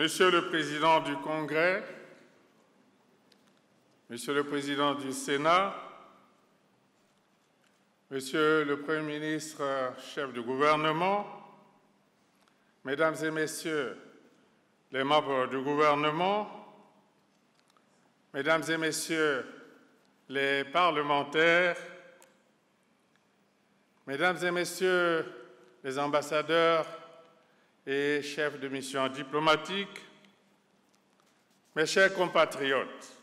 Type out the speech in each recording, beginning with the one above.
Monsieur le Président du Congrès, Monsieur le Président du Sénat, Monsieur le Premier ministre, chef du gouvernement, Mesdames et Messieurs les membres du gouvernement, Mesdames et Messieurs les parlementaires, Mesdames et Messieurs les ambassadeurs et chefs de mission diplomatique, mes chers compatriotes,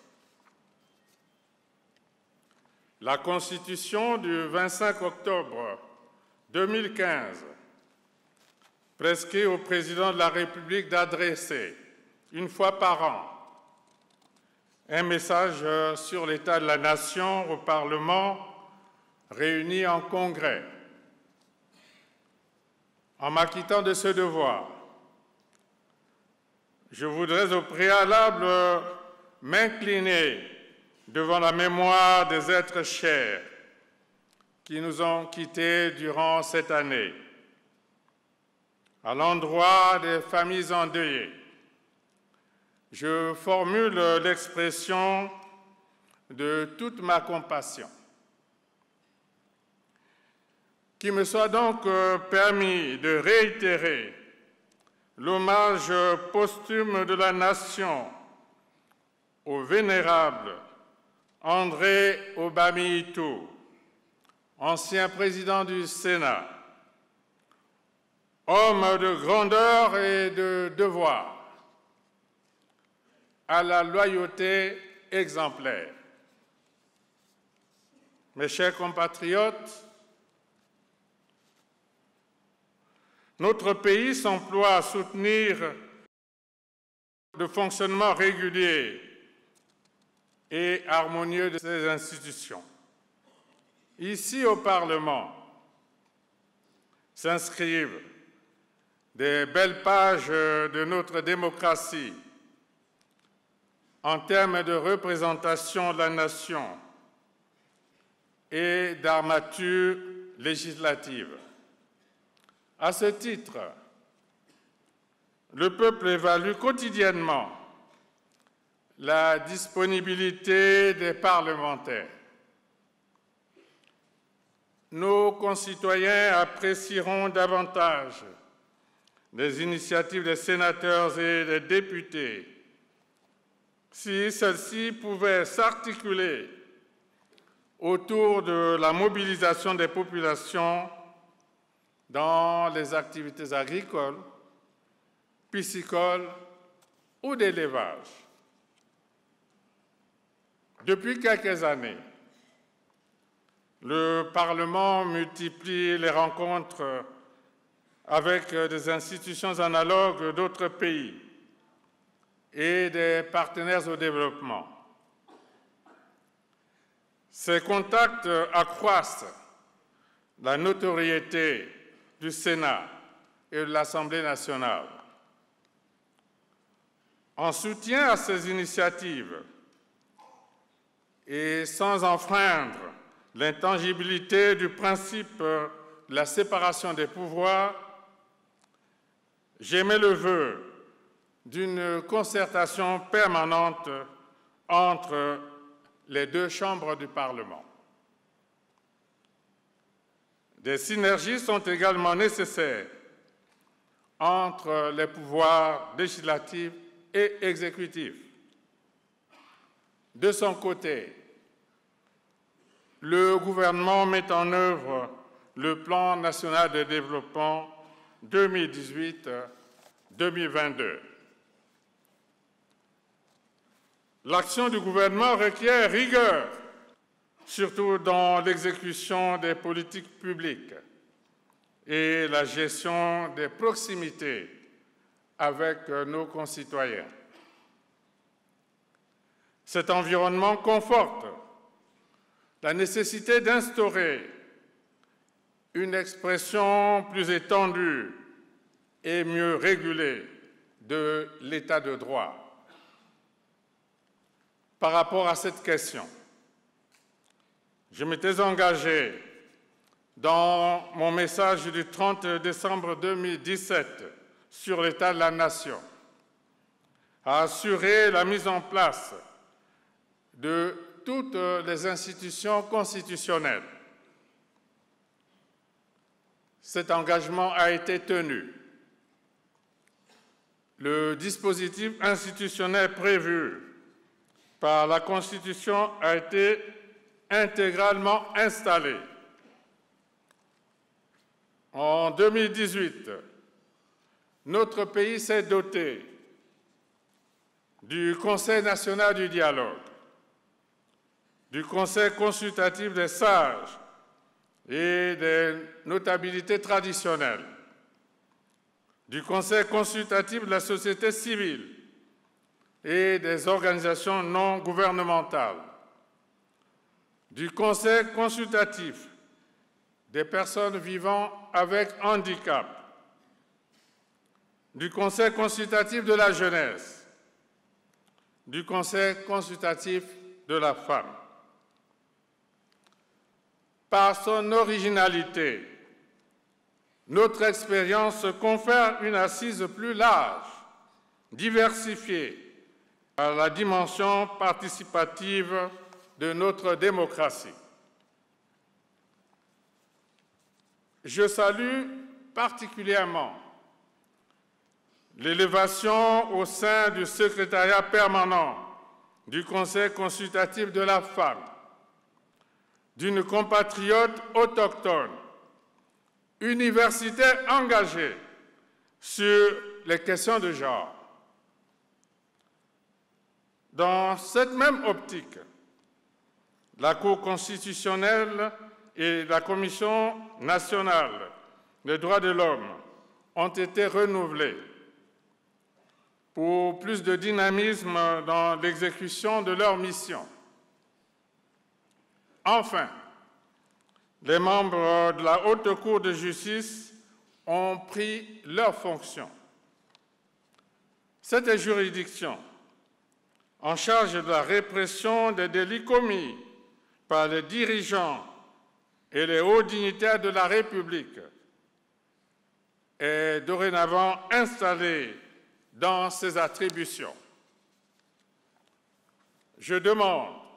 la Constitution du 25 octobre 2015 prescrit au Président de la République d'adresser, une fois par an, un message sur l'état de la nation au Parlement réuni en Congrès. En m'acquittant de ce devoir, je voudrais au préalable m'incliner devant la mémoire des êtres chers qui nous ont quittés durant cette année. À l'endroit des familles endeuillées, je formule l'expression de toute ma compassion. Qu'il me soit donc permis de réitérer l'hommage posthume de la nation au vénérable André Obami-Ito, ancien président du Sénat, homme de grandeur et de devoir, à la loyauté exemplaire. Mes chers compatriotes, notre pays s'emploie à soutenir le fonctionnement régulier et harmonieux de ses institutions. Ici, au Parlement, s'inscrivent des belles pages de notre démocratie en termes de représentation de la nation et d'armature législative. À ce titre, le peuple évalue quotidiennement la disponibilité des parlementaires. Nos concitoyens apprécieront davantage les initiatives des sénateurs et des députés si celles-ci pouvaient s'articuler autour de la mobilisation des populations dans les activités agricoles, piscicoles ou d'élevage. Depuis quelques années, le Parlement multiplie les rencontres avec des institutions analogues d'autres pays et des partenaires au développement. Ces contacts accroissent la notoriété du Sénat et de l'Assemblée nationale. En soutien à ces initiatives et sans enfreindre l'intangibilité du principe de la séparation des pouvoirs, j'émets le vœu d'une concertation permanente entre les deux chambres du Parlement. Des synergies sont également nécessaires entre les pouvoirs législatifs et exécutifs. De son côté, le gouvernement met en œuvre le plan national de développement 2018-2022. L'action du gouvernement requiert rigueur, surtout dans l'exécution des politiques publiques et la gestion des proximités avec nos concitoyens. Cet environnement conforte la nécessité d'instaurer une expression plus étendue et mieux régulée de l'état de droit. Par rapport à cette question, je m'étais engagé dans mon message du 30 décembre 2017 sur l'état de la nation à assurer la mise en place de toutes les institutions constitutionnelles. Cet engagement a été tenu. Le dispositif institutionnel prévu par la Constitution a été intégralement installé. En 2018, notre pays s'est doté du Conseil national du dialogue, du Conseil consultatif des sages et des notabilités traditionnelles, du Conseil consultatif de la société civile et des organisations non gouvernementales, du Conseil consultatif des personnes vivant avec handicap, du Conseil consultatif de la jeunesse, du Conseil consultatif de la femme. Par son originalité, notre expérience confère une assise plus large, diversifiée, à la dimension participative de notre démocratie. Je salue particulièrement l'élévation au sein du secrétariat permanent du Conseil consultatif de la femme d'une compatriote autochtone, universitaire engagée sur les questions de genre. Dans cette même optique, la Cour constitutionnelle et la Commission nationale des droits de l'homme ont été renouvelées pour plus de dynamisme dans l'exécution de leur mission. Enfin, les membres de la Haute Cour de justice ont pris leurs fonctions. Cette juridiction, en charge de la répression des délits commis par les dirigeants et les hauts dignitaires de la République, est dorénavant installée dans ses attributions. Je demande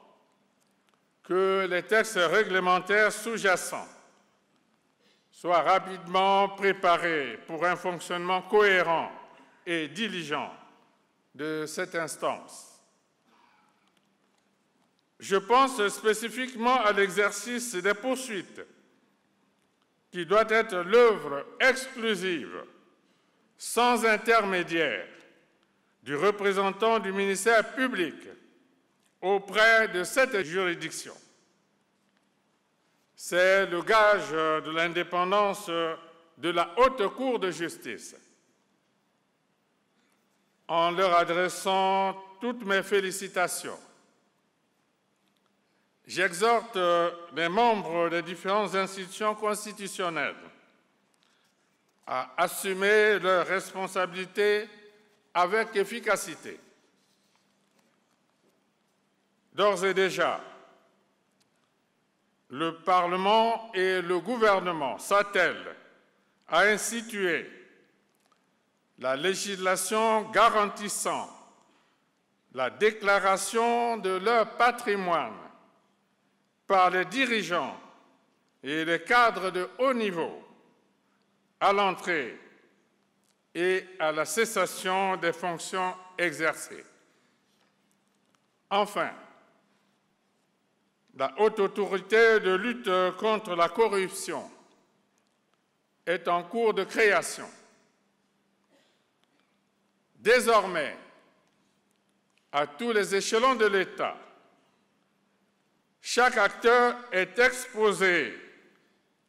que les textes réglementaires sous-jacents soient rapidement préparés pour un fonctionnement cohérent et diligent de cette instance. Je pense spécifiquement à l'exercice des poursuites, qui doit être l'œuvre exclusive, sans intermédiaire, du représentant du ministère public auprès de cette juridiction. C'est le gage de l'indépendance de la Haute Cour de justice. En leur adressant toutes mes félicitations, j'exhorte les membres des différentes institutions constitutionnelles à assumer leurs responsabilités avec efficacité. D'ores et déjà, le Parlement et le gouvernement s'attellent à instituer la législation garantissant la déclaration de leur patrimoine par les dirigeants et les cadres de haut niveau à l'entrée et à la cessation des fonctions exercées. Enfin, la Haute Autorité de lutte contre la corruption est en cours de création. Désormais, à tous les échelons de l'État, chaque acteur est exposé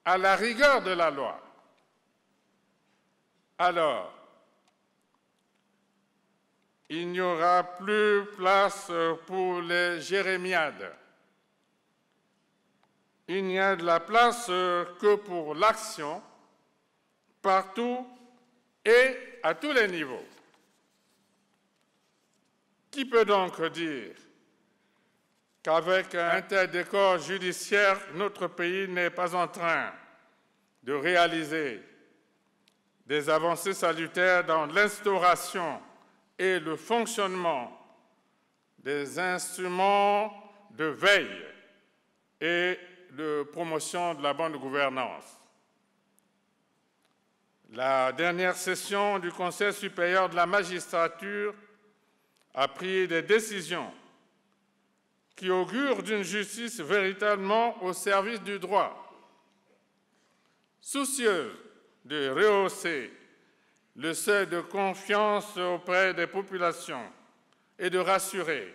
à la rigueur de la loi. Alors, il n'y aura plus place pour les jérémiades. Il n'y a de la place que pour l'action, partout et à tous les niveaux. Qui peut donc dire qu'avec un tel décor judiciaire, notre pays n'est pas en train de réaliser des avancées salutaires dans l'instauration et le fonctionnement des instruments de veille et de promotion de la bonne gouvernance. La dernière session du Conseil supérieur de la magistrature a pris des décisions qui augurent d'une justice véritablement au service du droit, soucieuse de rehausser le seuil de confiance auprès des populations et de rassurer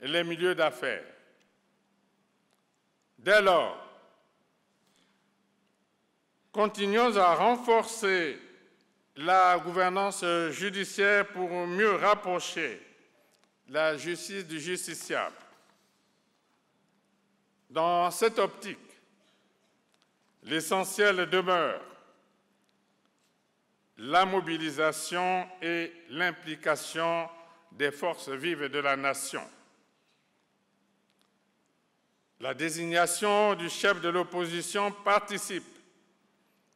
les milieux d'affaires. Dès lors, continuons à renforcer la gouvernance judiciaire pour mieux rapprocher la justice du justiciable. Dans cette optique, l'essentiel demeure la mobilisation et l'implication des forces vives de la nation. La désignation du chef de l'opposition participe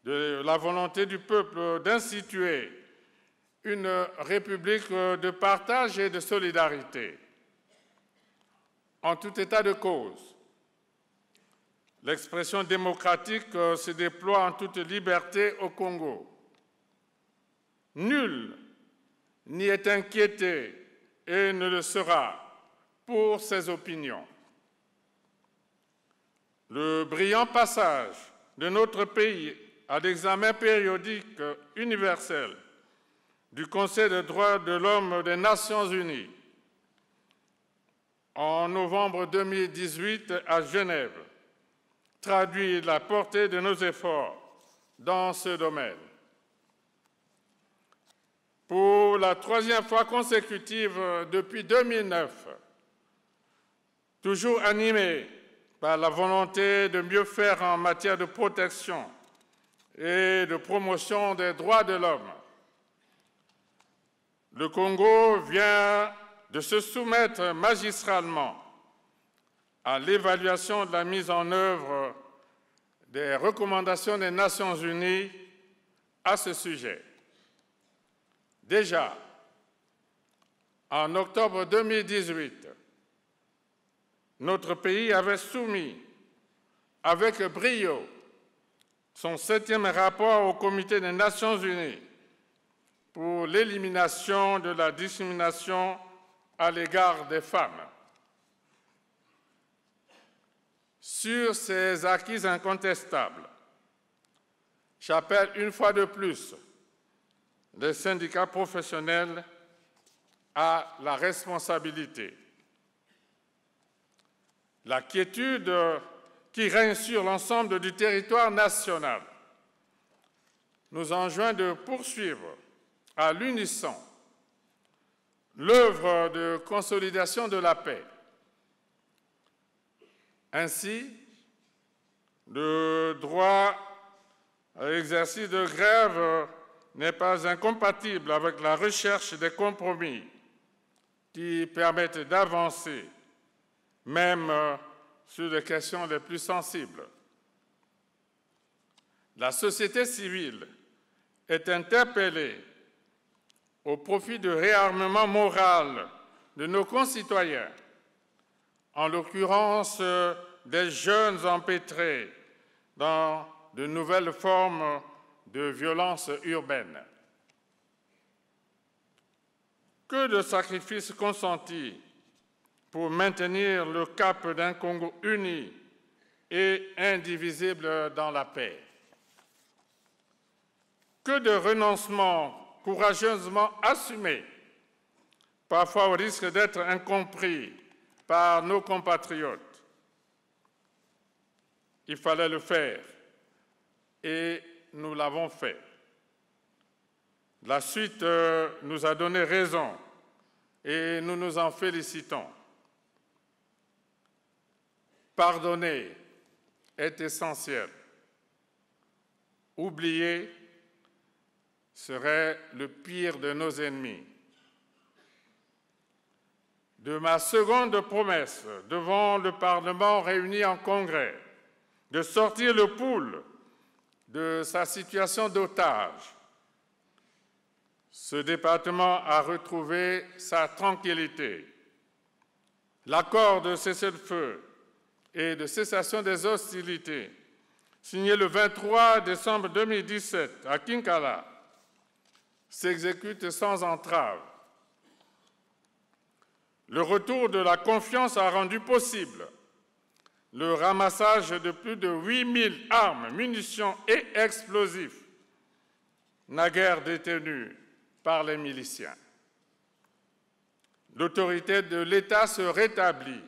de la volonté du peuple d'instituer une république de partage et de solidarité. En tout état de cause, l'expression démocratique se déploie en toute liberté au Congo. Nul n'y est inquiété et ne le sera pour ses opinions. Le brillant passage de notre pays à l'examen périodique universel du Conseil des droits de l'homme des Nations unies en novembre 2018 à Genève traduit la portée de nos efforts dans ce domaine. Pour la troisième fois consécutive depuis 2009, toujours animé par la volonté de mieux faire en matière de protection et de promotion des droits de l'homme, le Congo vient de se soumettre magistralement à l'évaluation de la mise en œuvre des recommandations des Nations unies à ce sujet. Déjà, en octobre 2018, notre pays avait soumis avec brio son 7e rapport au Comité des Nations unies pour l'élimination de la discrimination à l'égard des femmes. Sur ces acquis incontestables, j'appelle une fois de plus les syndicats professionnels à la responsabilité. La quiétude qui règne sur l'ensemble du territoire national nous enjoint de poursuivre à l'unisson l'œuvre de consolidation de la paix. Ainsi, le droit à l'exercice de grève n'est pas incompatible avec la recherche des compromis qui permettent d'avancer, même sur les questions les plus sensibles. La société civile est interpellée au profit du réarmement moral de nos concitoyens, en l'occurrence des jeunes empêtrés dans de nouvelles formes de violence urbaine. Que de sacrifices consentis pour maintenir le cap d'un Congo uni et indivisible dans la paix. Que de renoncements courageusement assumés, parfois au risque d'être incompris par nos compatriotes. Il fallait le faire et nous l'avons fait. La suite nous a donné raison et nous nous en félicitons. Pardonner est essentiel. Oublier serait le pire de nos ennemis. De ma seconde promesse devant le Parlement réuni en Congrès de sortir le poule de sa situation d'otage, ce département a retrouvé sa tranquillité. L'accord de cessez-le-feu et de cessation des hostilités, signé le 23 décembre 2017 à Kinkala, s'exécute sans entrave. Le retour de la confiance a rendu possible le ramassage de plus de 8000 armes, munitions et explosifs, naguère détenus par les miliciens. L'autorité de l'État se rétablit,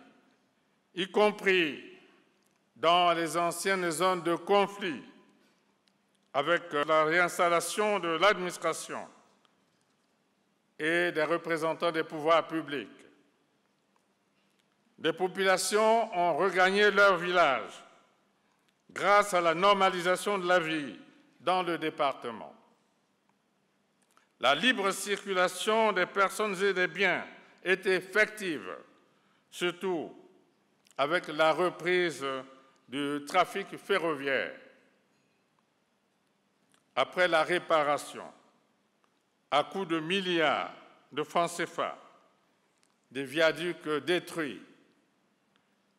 y compris dans les anciennes zones de conflit, avec la réinstallation de l'administration et des représentants des pouvoirs publics. Les populations ont regagné leur village grâce à la normalisation de la vie dans le département. La libre circulation des personnes et des biens est effective, surtout avec la reprise du trafic ferroviaire. Après la réparation, à coût de milliards de francs CFA, des viaducs détruits,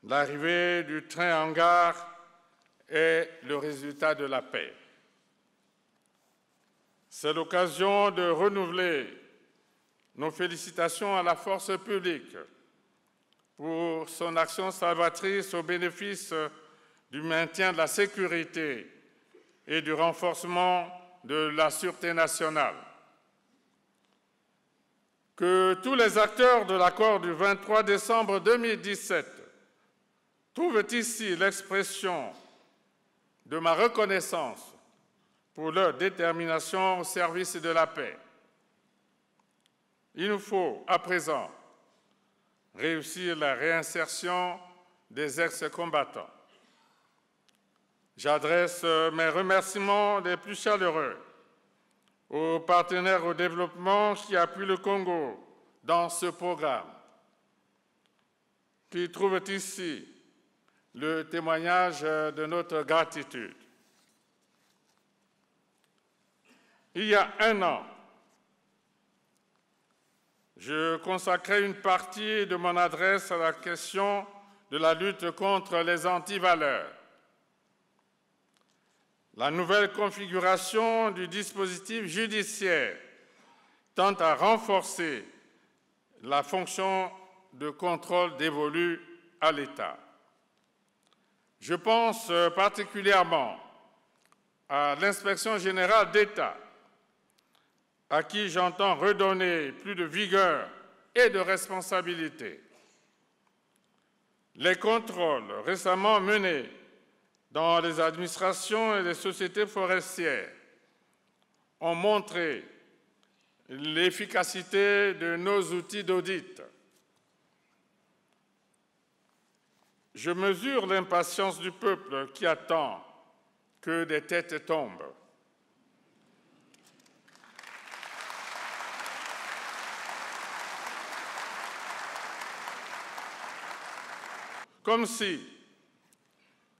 l'arrivée du train en gare est le résultat de la paix. C'est l'occasion de renouveler nos félicitations à la force publique pour son action salvatrice au bénéfice du maintien de la sécurité et du renforcement de la sûreté nationale. Que tous les acteurs de l'accord du 23 décembre 2017 trouvent ici l'expression de ma reconnaissance pour leur détermination au service de la paix. Il nous faut, à présent, réussir la réinsertion des ex-combattants. J'adresse mes remerciements les plus chaleureux aux partenaires au développement qui appuient le Congo dans ce programme, qui trouvent ici le témoignage de notre gratitude. Il y a un an, je consacrais une partie de mon adresse à la question de la lutte contre les antivaleurs. La nouvelle configuration du dispositif judiciaire tend à renforcer la fonction de contrôle dévolue à l'État. Je pense particulièrement à l'Inspection générale d'État, à qui j'entends redonner plus de vigueur et de responsabilité. Les contrôles récemment menés dans les administrations et les sociétés forestières ont montré l'efficacité de nos outils d'audit. Je mesure l'impatience du peuple qui attend que des têtes tombent. Comme si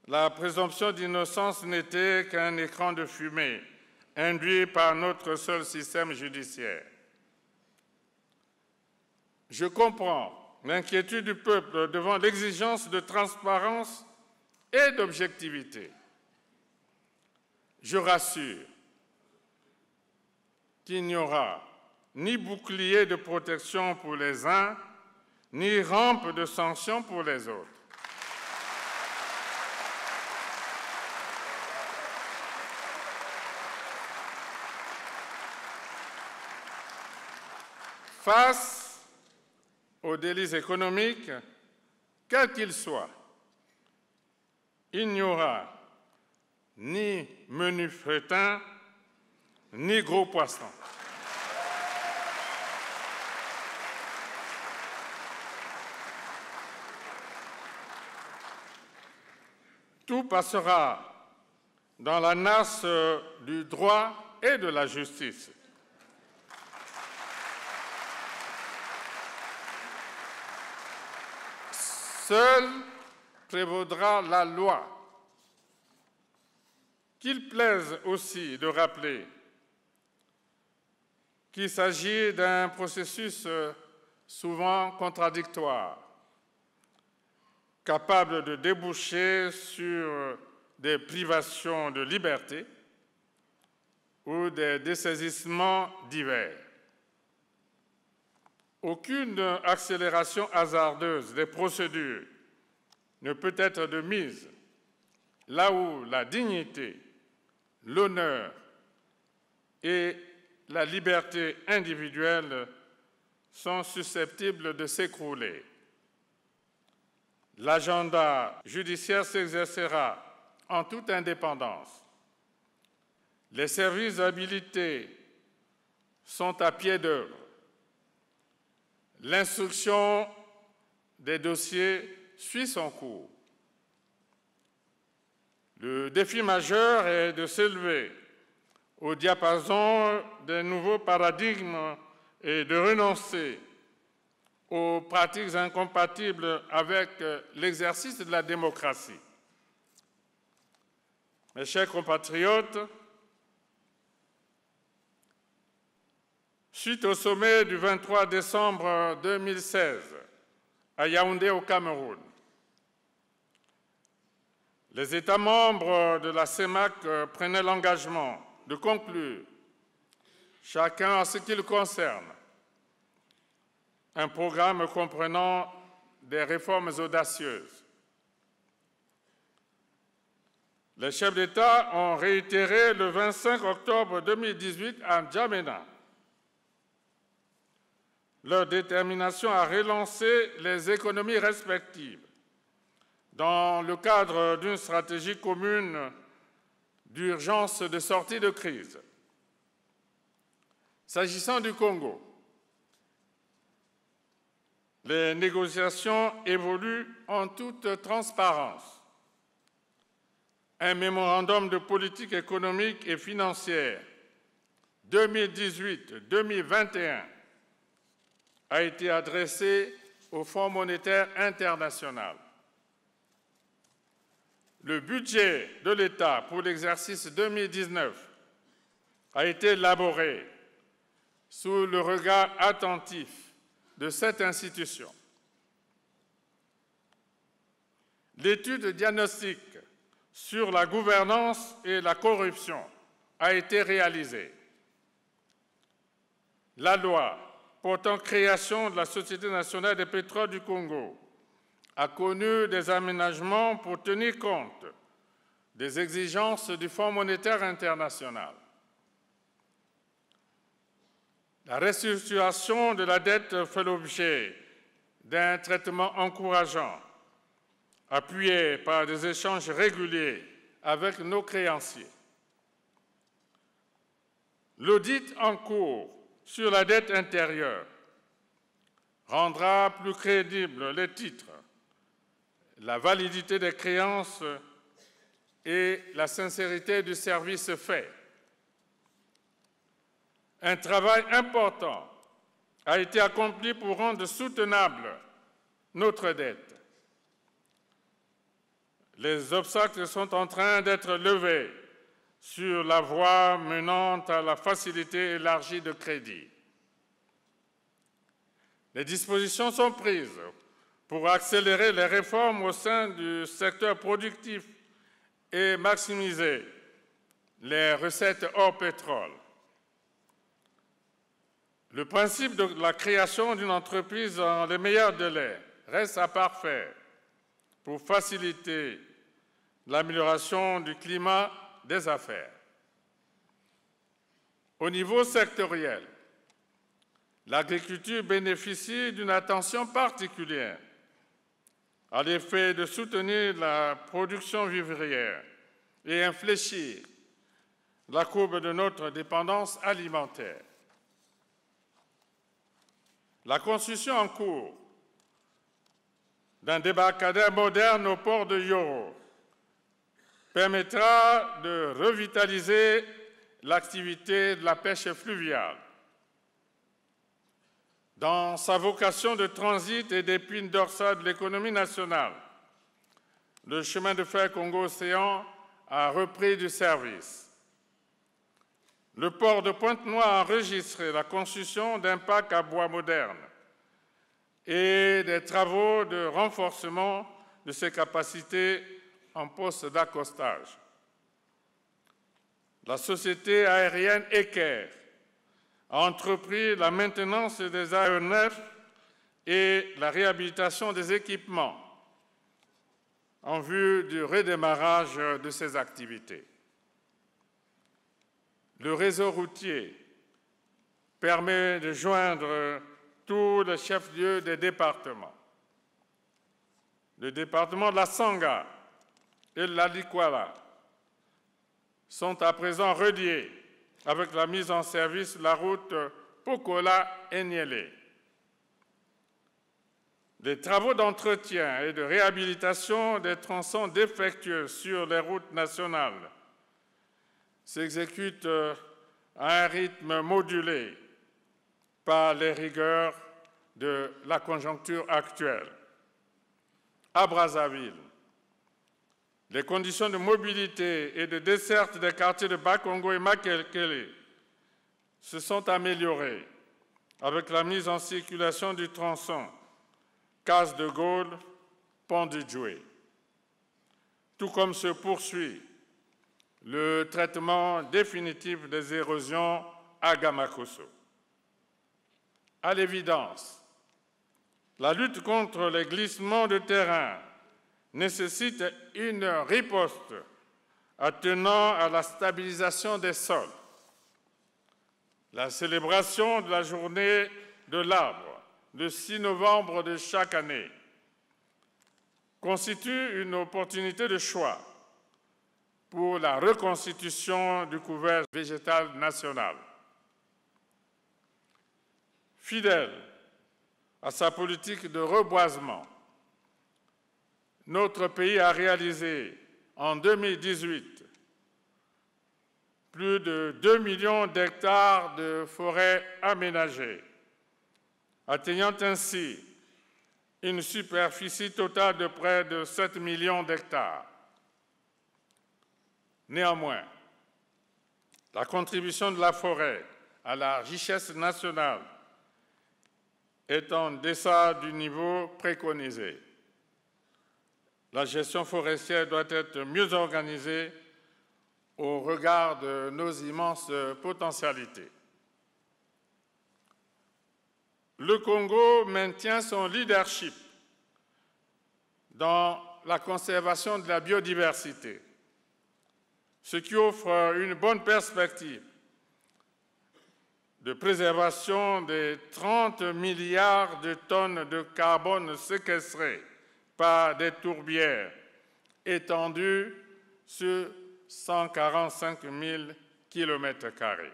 la présomption d'innocence n'était qu'un écran de fumée induit par notre seul système judiciaire. Je comprends l'inquiétude du peuple devant l'exigence de transparence et d'objectivité. Je rassure qu'il n'y aura ni bouclier de protection pour les uns, ni rampe de sanctions pour les autres. Face aux délits économiques, quels qu'ils soient, il n'y aura ni menu fretin, ni gros poisson. Tout passera dans la nasse du droit et de la justice. Seule prévaudra la loi. Qu'il plaise aussi de rappeler qu'il s'agit d'un processus souvent contradictoire, capable de déboucher sur des privations de liberté ou des dessaisissements divers. Aucune accélération hasardeuse des procédures ne peut être de mise là où la dignité, l'honneur et la liberté individuelle sont susceptibles de s'écrouler. L'agenda judiciaire s'exercera en toute indépendance. Les services habilités sont à pied d'œuvre. L'instruction des dossiers suit son cours. Le défi majeur est de s'élever au diapason des nouveaux paradigmes et de renoncer aux pratiques incompatibles avec l'exercice de la démocratie. Mes chers compatriotes, suite au sommet du 23 décembre 2016 à Yaoundé au Cameroun, les États membres de la CEMAC prenaient l'engagement de conclure, chacun à ce qui le concerne, un programme comprenant des réformes audacieuses. Les chefs d'État ont réitéré le 25 octobre 2018 à N'Djamena leur détermination à relancer les économies respectives dans le cadre d'une stratégie commune d'urgence de sortie de crise. S'agissant du Congo, les négociations évoluent en toute transparence. Un mémorandum de politique économique et financière 2018-2021 a été adressé au Fonds monétaire international. Le budget de l'État pour l'exercice 2019 a été élaboré sous le regard attentif de cette institution. L'étude diagnostique sur la gouvernance et la corruption a été réalisée. La loi portant création de la Société nationale des pétroles du Congo a connu des aménagements pour tenir compte des exigences du Fonds monétaire international. La restructuration de la dette fait l'objet d'un traitement encourageant, appuyé par des échanges réguliers avec nos créanciers. L'audit en cours sur la dette intérieure rendra plus crédibles les titres, la validité des créances et la sincérité du service fait. Un travail important a été accompli pour rendre soutenable notre dette. Les obstacles sont en train d'être levés sur la voie menant à la facilité élargie de crédit. Les dispositions sont prises pour accélérer les réformes au sein du secteur productif et maximiser les recettes hors pétrole. Le principe de la création d'une entreprise dans les meilleurs délais reste à parfaire pour faciliter l'amélioration du climat des affaires. Au niveau sectoriel, l'agriculture bénéficie d'une attention particulière à l'effet de soutenir la production vivrière et infléchir la courbe de notre dépendance alimentaire. La construction en cours d'un débarcadère moderne au port de Yoro permettra de revitaliser l'activité de la pêche fluviale. Dans sa vocation de transit et d'épine dorsale de l'économie nationale, le chemin de fer Congo-Océan a repris du service. le port de Pointe-Noire a enregistré la construction d'un parc à bois moderne et des travaux de renforcement de ses capacités en poste d'accostage. La société aérienne Equair a entrepris la maintenance des aéronefs et la réhabilitation des équipements en vue du redémarrage de ses activités. Le réseau routier permet de joindre tous les chefs-lieux des départements. Le département de la Sangha et de la Likwala sont à présent reliés avec la mise en service de la route Pokola-Enyele. Les travaux d'entretien et de réhabilitation des tronçons défectueux sur les routes nationales s'exécutent à un rythme modulé par les rigueurs de la conjoncture actuelle. À Brazzaville, les conditions de mobilité et de desserte des quartiers de Bakongo et Makelele se sont améliorées avec la mise en circulation du tronçon Case de Gaulle, Pont du Djoué. Tout comme se poursuit le traitement définitif des érosions à Gamakosso. À l'évidence, la lutte contre les glissements de terrain nécessite une riposte attenant à la stabilisation des sols. La célébration de la journée de l'arbre, le 6 novembre de chaque année, constitue une opportunité de choix pour la reconstitution du couvert végétal national. Fidèle à sa politique de reboisement, notre pays a réalisé en 2018 plus de 2 millions d'hectares de forêts aménagées, atteignant ainsi une superficie totale de près de 7 millions d'hectares. Néanmoins, la contribution de la forêt à la richesse nationale est en deçà du niveau préconisé. La gestion forestière doit être mieux organisée au regard de nos immenses potentialités. Le Congo maintient son leadership dans la conservation de la biodiversité, ce qui offre une bonne perspective de préservation des 30 milliards de tonnes de carbone séquestrées par des tourbières étendues sur 145 000 km².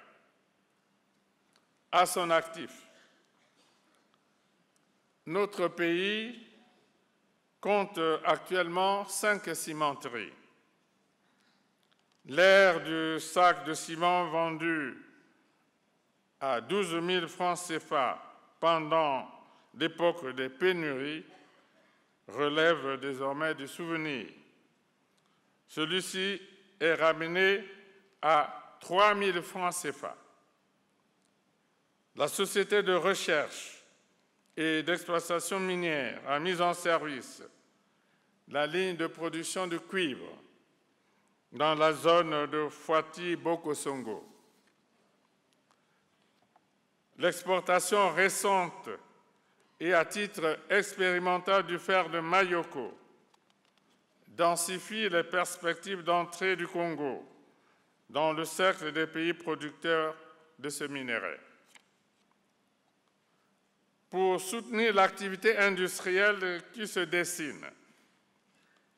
À son actif, notre pays compte actuellement 5 cimenteries. L'ère du sac de ciment vendu à 12 000 francs CFA pendant l'époque des pénuries relève désormais du souvenir. Celui-ci est ramené à 3 000 francs CFA. La société de recherche et d'exploitation minière a mis en service la ligne de production de cuivre dans la zone de Fouati-Bokosongo. L'exportation récente et à titre expérimental du fer de Mayoko densifie les perspectives d'entrée du Congo dans le cercle des pays producteurs de ce minerai. Pour soutenir l'activité industrielle qui se dessine,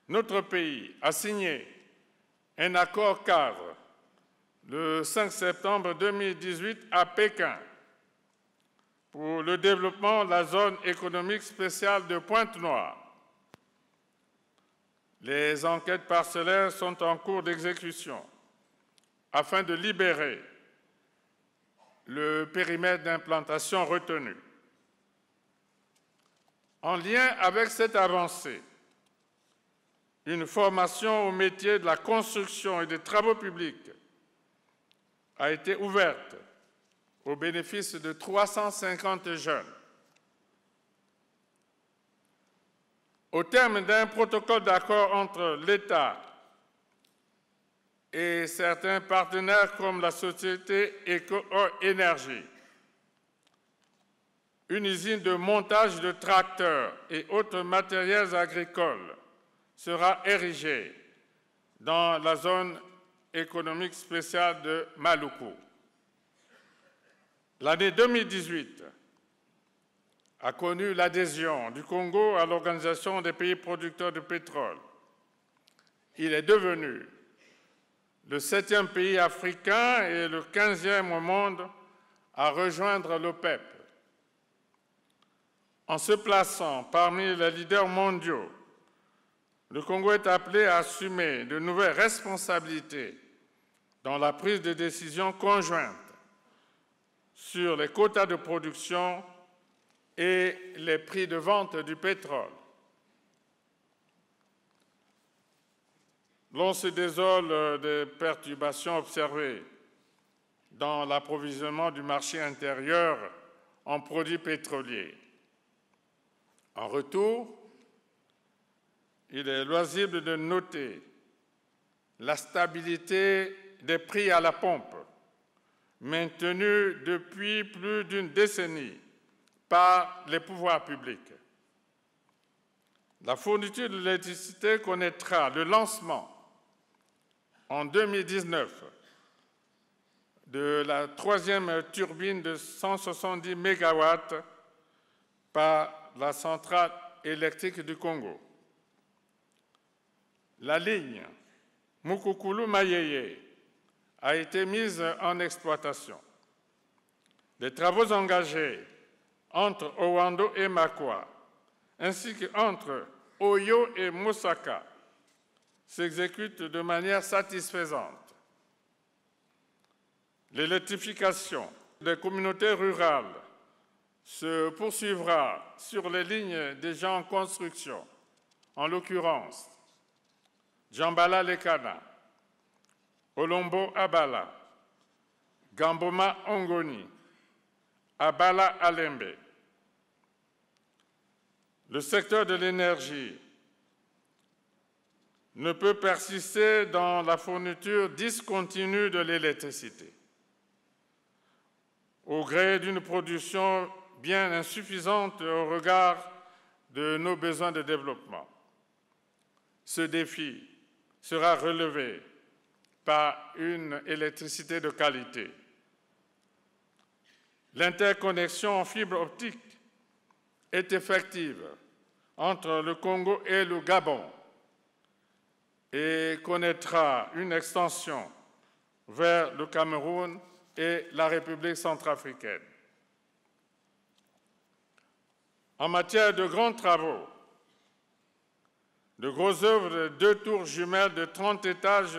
notre pays a signé un accord cadre le 5 septembre 2018 à Pékin pour le développement de la zone économique spéciale de Pointe-Noire. Les enquêtes parcellaires sont en cours d'exécution afin de libérer le périmètre d'implantation retenu. En lien avec cette avancée, une formation au métier de la construction et des travaux publics a été ouverte au bénéfice de 350 jeunes. Au terme d'un protocole d'accord entre l'État et certains partenaires comme la société Eco-Énergie, une usine de montage de tracteurs et autres matériels agricoles sera érigée dans la zone économique spéciale de Maluku. L'année 2018 a connu l'adhésion du Congo à l'Organisation des pays producteurs de pétrole. Il est devenu le 7e pays africain et le 15e au monde à rejoindre l'OPEP. En se plaçant parmi les leaders mondiaux, le Congo est appelé à assumer de nouvelles responsabilités dans la prise de décisions conjointes sur les quotas de production et les prix de vente du pétrole. L'on se désole des perturbations observées dans l'approvisionnement du marché intérieur en produits pétroliers. En retour, il est loisible de noter la stabilité des prix à la pompe, maintenue depuis plus d'une décennie par les pouvoirs publics. La fourniture de l'électricité connaîtra le lancement en 2019 de la 3e turbine de 170 MW par la centrale électrique du Congo. La ligne Mukukulu-Mayeye a été mise en exploitation. Les travaux engagés entre Owando et Makwa, ainsi qu'entre Oyo et Mosaka, s'exécutent de manière satisfaisante. L'électrification des communautés rurales se poursuivra sur les lignes déjà en construction, en l'occurrence Djambala-Lekana, Olombo-Abala, Gamboma-Ongoni, Abala-Alembe. Le secteur de l'énergie ne peut persister dans la fourniture discontinue de l'électricité, au gré d'une production bien insuffisante au regard de nos besoins de développement. Ce défi sera relevé par une électricité de qualité. L'interconnexion en fibre optique est effective entre le Congo et le Gabon et connaîtra une extension vers le Cameroun et la République centrafricaine. En matière de grands travaux, de grosses œuvres de 2 tours jumelles de 30 étages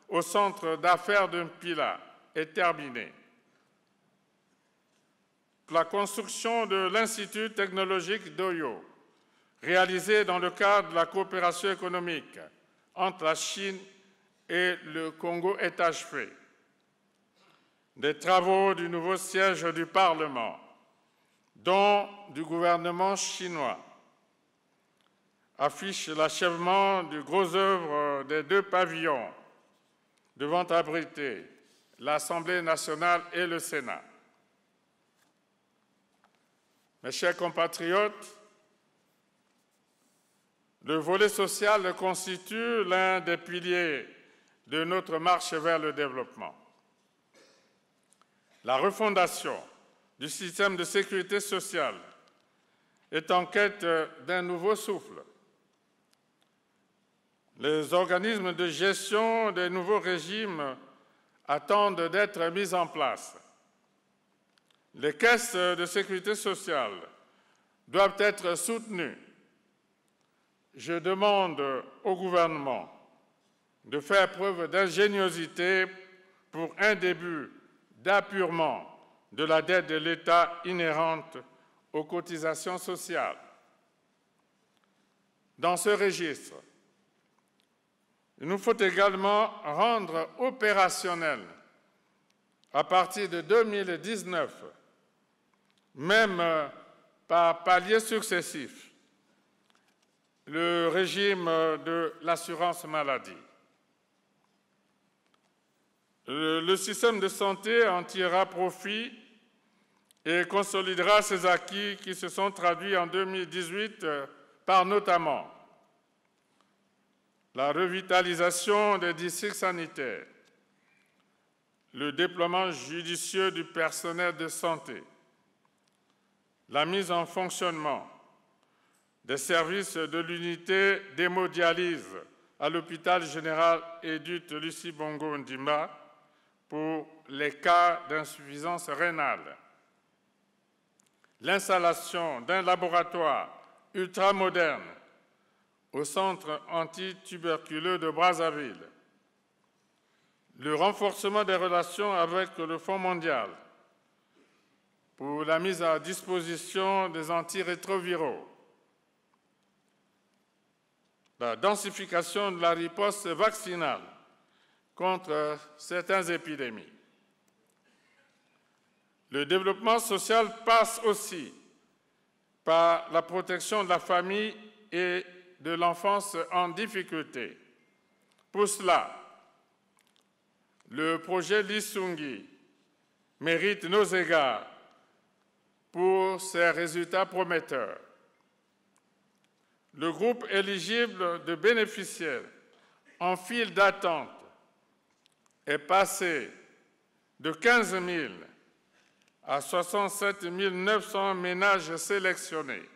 au centre d'affaires de Mpila est terminée. La construction de l'Institut technologique d'Oyo, réalisée dans le cadre de la coopération économique entre la Chine et le Congo, est achevée. Des travaux du nouveau siège du Parlement, dont du gouvernement chinois, affichent l'achèvement du gros œuvre des 2 pavillons devant abriter l'Assemblée nationale et le Sénat. Mes chers compatriotes, le volet social constitue l'un des piliers de notre marche vers le développement. La refondation du système de sécurité sociale est en quête d'un nouveau souffle. Les organismes de gestion des nouveaux régimes attendent d'être mis en place. Les caisses de sécurité sociale doivent être soutenues. Je demande au gouvernement de faire preuve d'ingéniosité pour un début d'apurement de la dette de l'État inhérente aux cotisations sociales. Dans ce registre, il nous faut également rendre opérationnelle à partir de 2019, même par paliers successifs, le régime de l'assurance maladie. Le système de santé en tirera profit et consolidera ses acquis qui se sont traduits en 2018 par notamment la revitalisation des districts sanitaires, le déploiement judicieux du personnel de santé, la mise en fonctionnement des services de l'unité d'hémodialyse à l'hôpital général Edith Lucie Bongo Ndimba pour les cas d'insuffisance rénale, l'installation d'un laboratoire ultramoderne au centre antituberculeux de Brazzaville, le renforcement des relations avec le Fonds mondial pour la mise à disposition des antirétroviraux, la densification de la riposte vaccinale contre certaines épidémies. Le développement social passe aussi par la protection de la famille et de l'enfance en difficulté. Pour cela, le projet Lisungi mérite nos égards pour ses résultats prometteurs. Le groupe éligible de bénéficiaires en file d'attente est passé de 15 000 à 67 900 ménages sélectionnés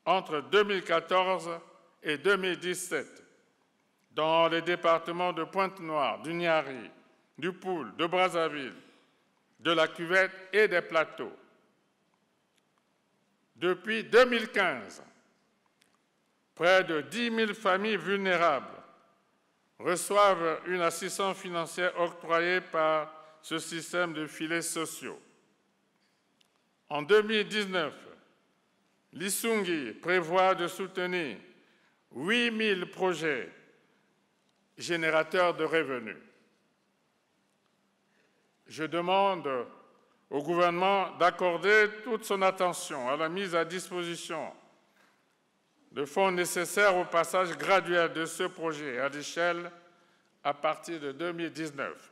entre 2014 et 2017 dans les départements de Pointe-Noire, du Niari, du Poul, de Brazzaville, de la Cuvette et des Plateaux. Depuis 2015, près de 10 000 familles vulnérables reçoivent une assistance financière octroyée par ce système de filets sociaux. En 2019, l'Isungi prévoit de soutenir 8 000 projets générateurs de revenus. Je demande au gouvernement d'accorder toute son attention à la mise à disposition de fonds nécessaires au passage graduel de ce projet à l'échelle à partir de 2019.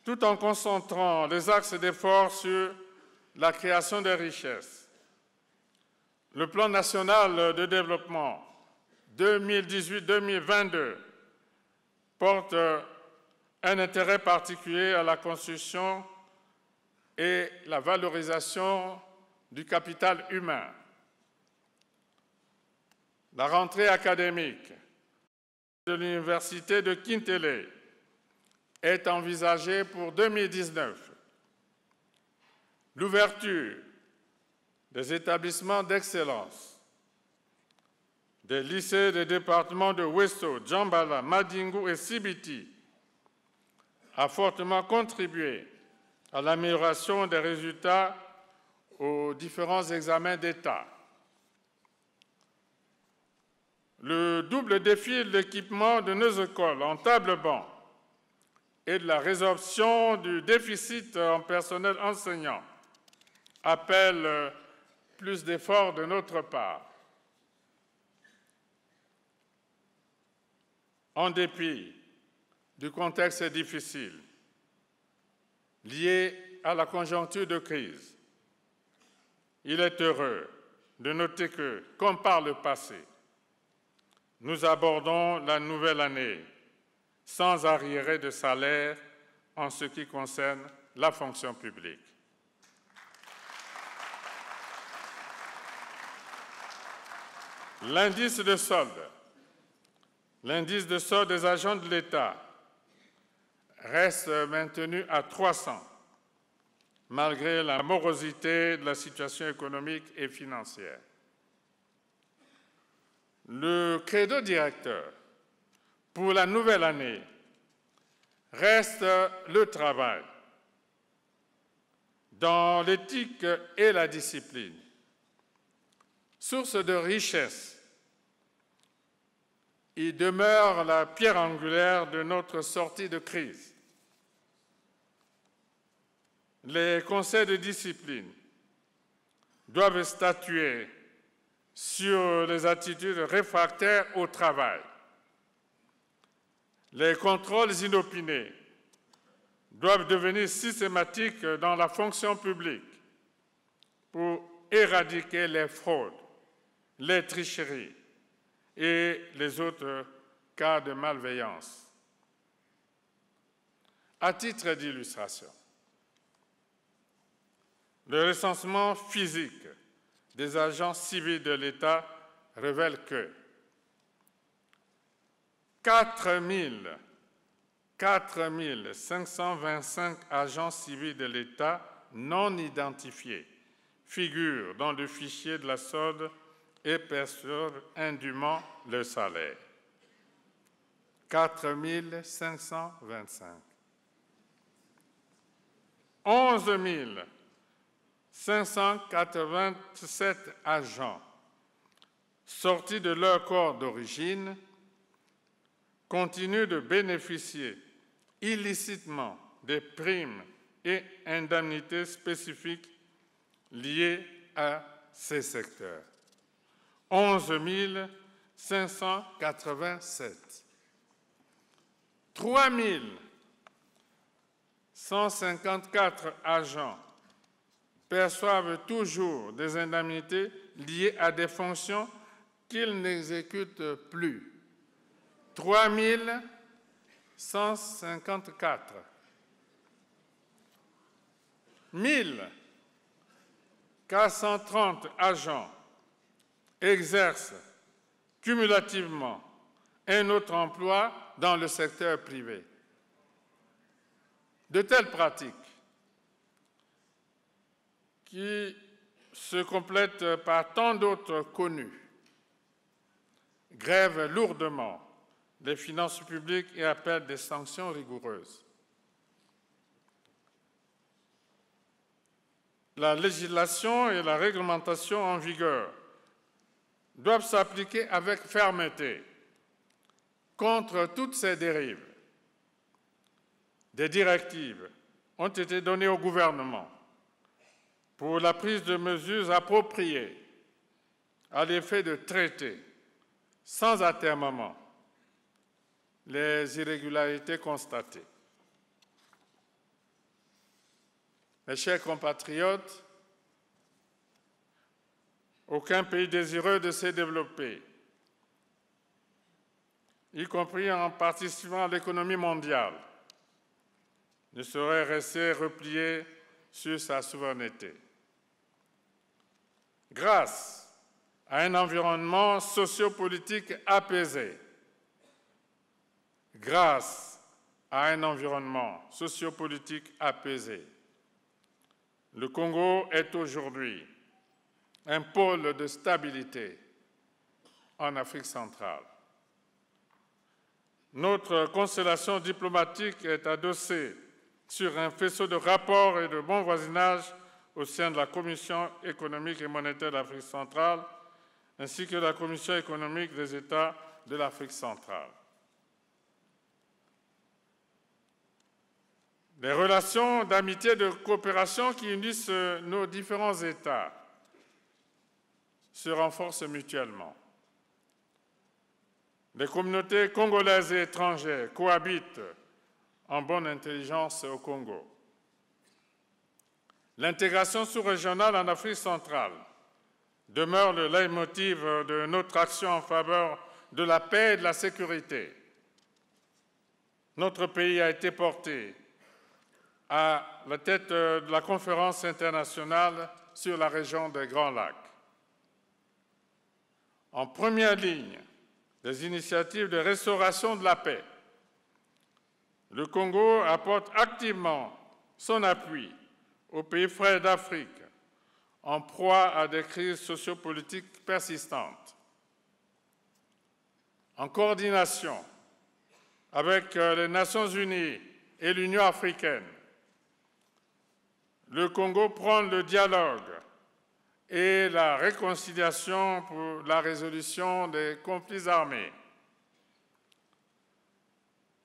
Tout en concentrant les axes d'effort sur la création des richesses. Le plan national de développement 2018-2022 porte un intérêt particulier à la construction et la valorisation du capital humain. La rentrée académique de l'Université de Kintele est envisagée pour 2019. L'ouverture des établissements d'excellence, des lycées des départements de Westo, Djambala, Madingu et Sibiti a fortement contribué à l'amélioration des résultats aux différents examens d'État. Le double défi de l'équipement de nos écoles en table-banc et de la résorption du déficit en personnel enseignant appelle plus d'efforts de notre part. En dépit du contexte difficile lié à la conjoncture de crise, il est heureux de noter que, comme par le passé, nous abordons la nouvelle année sans arriérés de salaire en ce qui concerne la fonction publique. L'indice de solde des agents de l'État reste maintenu à 300, malgré la morosité de la situation économique et financière. Le credo directeur pour la nouvelle année reste le travail dans l'éthique et la discipline, source de richesse il demeure la pierre angulaire de notre sortie de crise. Les conseils de discipline doivent statuer sur les attitudes réfractaires au travail. Les contrôles inopinés doivent devenir systématiques dans la fonction publique pour éradiquer les fraudes, les tricheries et les autres cas de malveillance. À titre d'illustration, le recensement physique des agents civils de l'État révèle que 4 525 agents civils de l'État non identifiés figurent dans le fichier de la solde et perçoivent indûment le salaire. 4 525. 11 587 agents sortis de leur corps d'origine continuent de bénéficier illicitement des primes et indemnités spécifiques liées à ces secteurs. 11 587. 3 154 agents perçoivent toujours des indemnités liées à des fonctions qu'ils n'exécutent plus. 3 154. 1430 agents exercent cumulativement un autre emploi dans le secteur privé. De telles pratiques, qui se complètent par tant d'autres connues, grèvent lourdement les finances publiques et appellent des sanctions rigoureuses. La législation et la réglementation en vigueur doivent s'appliquer avec fermeté contre toutes ces dérives. Des directives ont été données au gouvernement pour la prise de mesures appropriées à l'effet de traiter sans atermoiement les irrégularités constatées. Mes chers compatriotes, aucun pays désireux de se développer, y compris en participant à l'économie mondiale, ne saurait rester replié sur sa souveraineté. Grâce à un environnement sociopolitique apaisé, le Congo est aujourd'hui un pôle de stabilité en Afrique centrale. Notre constellation diplomatique est adossée sur un faisceau de rapports et de bon voisinage au sein de la Commission économique et monétaire d'Afrique centrale, ainsi que la Commission économique des États de l'Afrique centrale. Les relations d'amitié et de coopération qui unissent nos différents États se renforcent mutuellement. Les communautés congolaises et étrangères cohabitent en bonne intelligence au Congo. L'intégration sous-régionale en Afrique centrale demeure le leitmotiv de notre action en faveur de la paix et de la sécurité. Notre pays a été porté à la tête de la conférence internationale sur la région des Grands Lacs. En première ligne des initiatives de restauration de la paix, le Congo apporte activement son appui aux pays frères d'Afrique en proie à des crises sociopolitiques persistantes. En coordination avec les Nations unies et l'Union africaine, le Congo prône le dialogue et la réconciliation pour la résolution des conflits armés.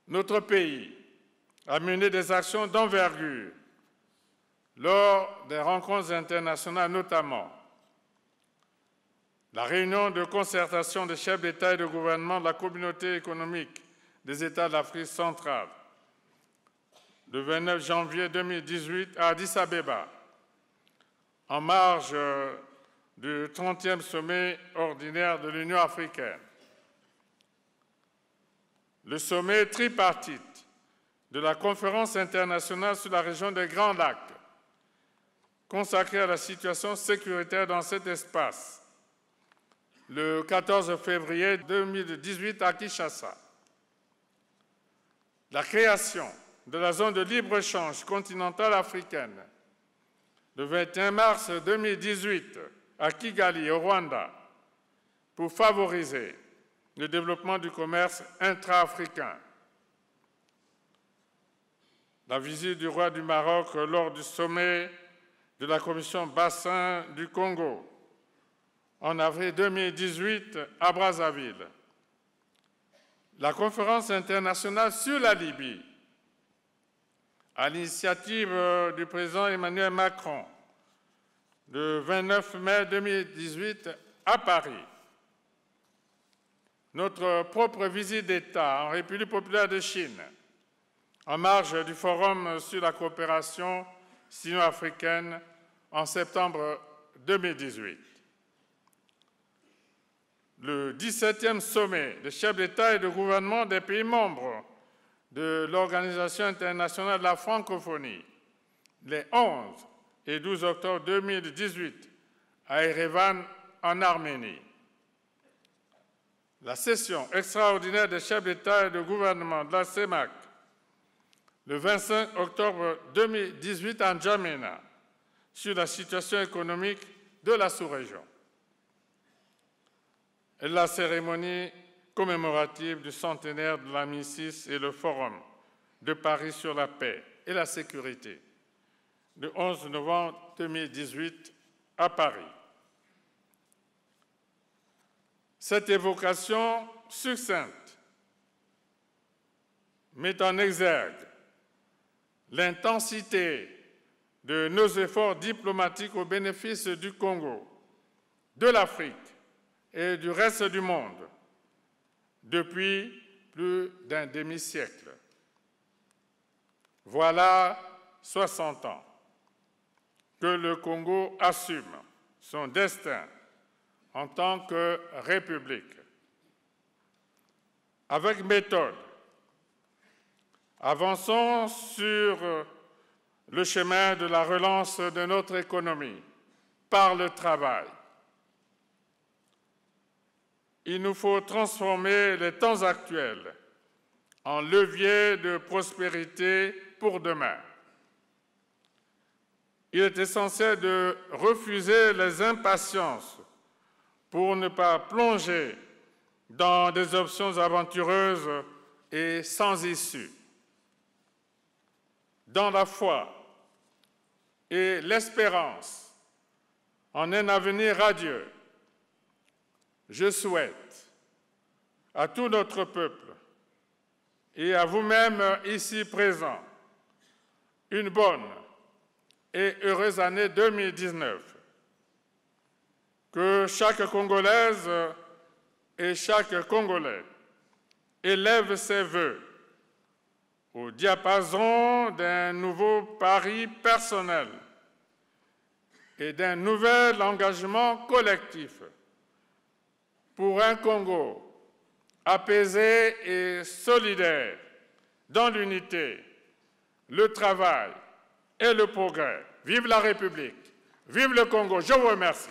notre pays a mené des actions d'envergure lors des rencontres internationales, notamment la réunion de concertation des chefs d'État et de gouvernement de la communauté économique des États d'Afrique centrale, le 29 janvier 2018 à Addis Abeba, en marge du 30e sommet ordinaire de l'Union africaine. Le sommet tripartite de la conférence internationale sur la région des Grands Lacs, consacré à la situation sécuritaire dans cet espace, le 14 février 2018 à Kinshasa. La création de la zone de libre-échange continentale africaine, le 21 mars 2018 à Kigali, au Rwanda, pour favoriser le développement du commerce intra-africain. La visite du roi du Maroc lors du sommet de la Commission Bassin du Congo en avril 2018 à Brazzaville. La conférence internationale sur la Libye, à l'initiative du président Emmanuel Macron, le 29 mai 2018 à Paris. Notre propre visite d'État en République populaire de Chine, en marge du Forum sur la coopération sino-africaine en septembre 2018. Le 17e sommet des chefs d'État et de gouvernement des pays membres de l'Organisation internationale de la francophonie, les 11 et 12 octobre 2018 à Erevan, en Arménie. La session extraordinaire des chefs d'État et de gouvernement de la CEMAC, le 25 octobre 2018 à N'Djamena, sur la situation économique de la sous-région. Et la cérémonie commémorative du centenaire de la MI6 et le Forum de Paris sur la paix et la sécurité, le 11 novembre 2018 à Paris. Cette évocation succincte met en exergue l'intensité de nos efforts diplomatiques au bénéfice du Congo, de l'Afrique et du reste du monde depuis plus d'un demi-siècle. Voilà 60 ans que le Congo assume son destin en tant que république. Avec méthode, avançons sur le chemin de la relance de notre économie par le travail. Il nous faut transformer les temps actuels en levier de prospérité pour demain. Il est essentiel de refuser les impatiences pour ne pas plonger dans des options aventureuses et sans issue. Dans la foi et l'espérance en un avenir radieux, je souhaite à tout notre peuple et à vous-même ici présents une bonne et heureuse année 2019. Que chaque Congolaise et chaque Congolais élève ses vœux au diapason d'un nouveau pari personnel et d'un nouvel engagement collectif pour un Congo apaisé et solidaire dans l'unité, le travail et le progrès. Vive la République, vive le Congo. Je vous remercie.